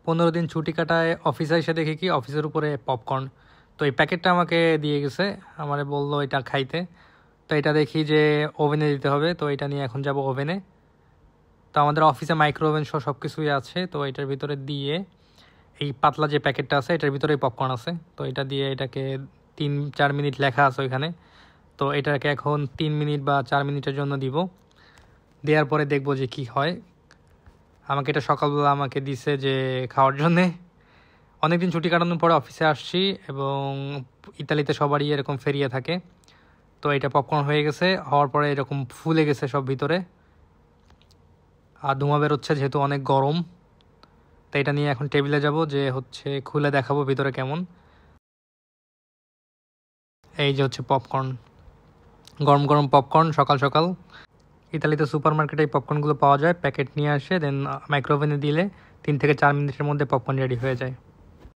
15 দিন ছুটি কাটায় অফিসে এসে দেখি কি অফিসের উপরে পপকর্ন। তো এই প্যাকেটটা আমাকে দিয়ে গেছে, আমারে বললো এটা খাইতে। তো এটা দেখি যে ওভেনে দিতে হবে, তো এটা নিয়ে এখন যাব ওভেনে। তো আমাদের অফিসে মাইক্রো ওভেন সহ সব কিছুই আছে। তো এটার ভিতরে দিয়ে এই পাতলা যে প্যাকেটটা আছে এটার ভিতরেই পপকর্ন আছে। তো এটা দিয়ে এটাকে 3-4 মিনিট লেখা আছে ওইখানে। তো এটাকে এখন 3 মিনিট বা 4 মিনিটের জন্য দিব। দেওয়ার পরে দেখবো যে কি হয়। আমাকে এটা সকালবেলা আমাকে দিছে যে খাওয়ার জন্যে। অনেকদিন ছুটি কাটানোর পরে অফিসে আসছি এবং ইতালিতে সবারই এরকম ফেরিয়ে থাকে। তো এটা পপকর্ন হয়ে গেছে, হওয়ার পরে এরকম ফুলে গেছে সব ভিতরে, আর ধোঁয়া বেরোচ্ছে যেহেতু অনেক গরম। তো এটা নিয়ে এখন টেবিলে যাব, যে খুলে দেখাবো ভিতরে কেমন। এই যে পপকর্ন, গরম গরম পপকর্ন সকাল সকাল। ইতালিতে সুপার মার্কেটে এই পপকর্নগুলো পাওয়া যায়, প্যাকেট নিয়ে আসে, দেন মাইক্রোওভেনে দিলে 3 থেকে 4 মিনিটের মধ্যে পপকর্ন রেডি হয়ে যায়।